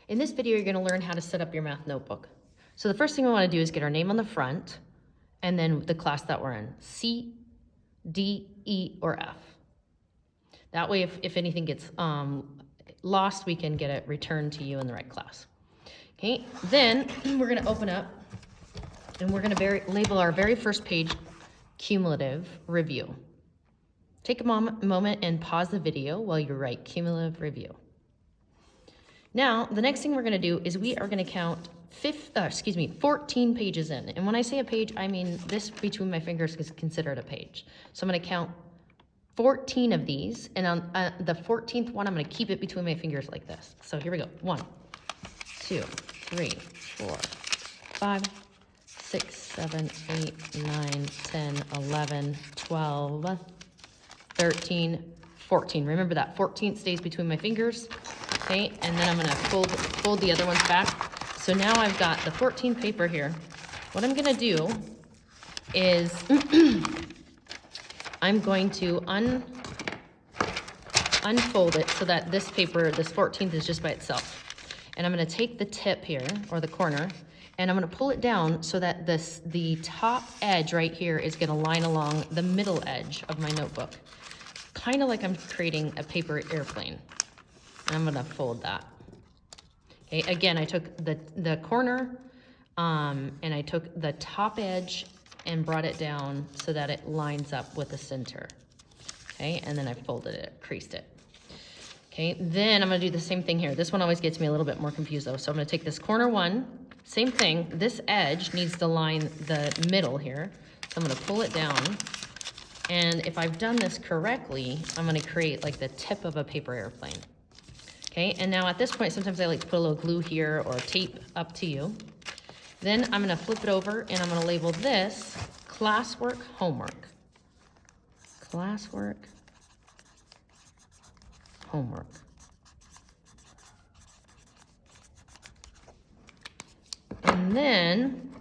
In this video, you're gonna learn how to set up your math notebook. So the first thing we wanna do is get our name on the front and then the class that we're in, C, D, E, or F. That way, if anything gets lost, we can get it returned to you in the right class. Okay, then we're gonna open up and we're gonna label our very first page, cumulative review. Take a moment and pause the video while you write cumulative review. Now, the next thing we're gonna do is we are gonna count 14 pages in. And when I say a page, I mean this between my fingers is considered a page. So I'm gonna count 14 of these, and on the 14th one, I'm gonna keep it between my fingers like this. So here we go. 1, 2, 3, 4, 5, 6, 7, 8, 9, 10, 11, 12, 13, 14. Remember that 14 stays between my fingers. Okay, and then I'm gonna fold the other ones back. So now I've got the 14 paper here. What I'm gonna do is I'm going to unfold it so that this paper, this 14th, is just by itself. And I'm gonna take the tip here, or the corner, and I'm gonna pull it down so that the top edge right here is gonna line along the middle edge of my notebook. Kind of like I'm creating a paper airplane. And I'm gonna fold that. Okay, again, I took the corner and I took the top edge and brought it down so that it lines up with the center. Okay, and then I folded it, creased it. Okay, then I'm gonna do the same thing here. This one always gets me a little bit more confused though. So I'm gonna take this corner one, same thing. This edge needs to line the middle here. So I'm gonna pull it down. And if I've done this correctly, I'm gonna create like the tip of a paper airplane. Okay, and now at this point, sometimes I like to put a little glue here or tape, up to you. Then I'm gonna flip it over and I'm gonna label this classwork homework. Classwork homework. And then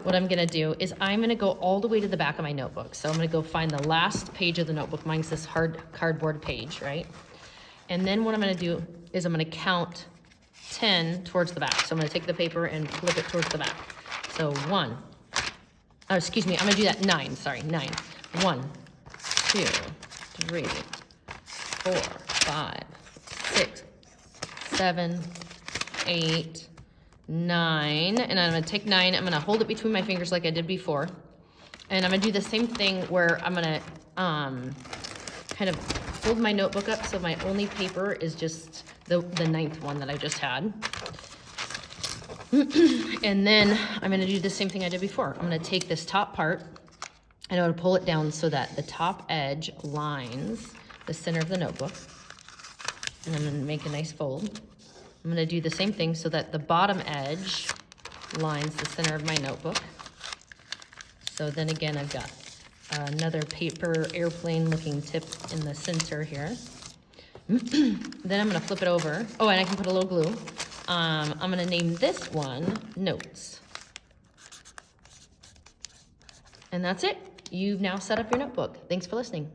what I'm gonna do is I'm gonna go all the way to the back of my notebook. So I'm gonna go find the last page of the notebook. Mine's this hard cardboard page, right? And then what I'm gonna do is I'm gonna count 10 towards the back. So I'm gonna take the paper and flip it towards the back. So I'm gonna do that 9, sorry, 9. 1, 2, 3, 4, 5, 6, 7, 8, 9. And I'm gonna take 9, I'm gonna hold it between my fingers like I did before. And I'm gonna do the same thing where I'm gonna kind of fold my notebook up so my only paper is just the 9th one that I just had. And then I'm gonna do the same thing I did before. I'm gonna take this top part and I'm gonna pull it down so that the top edge lines the center of the notebook. And I'm gonna make a nice fold. I'm gonna do the same thing so that the bottom edge lines the center of my notebook. So then again, I've got another paper airplane looking tip in the center here. Then I'm gonna flip it over. Oh, and I can put a little glue. I'm gonna name this one Notes. And that's it. You've now set up your notebook. Thanks for listening.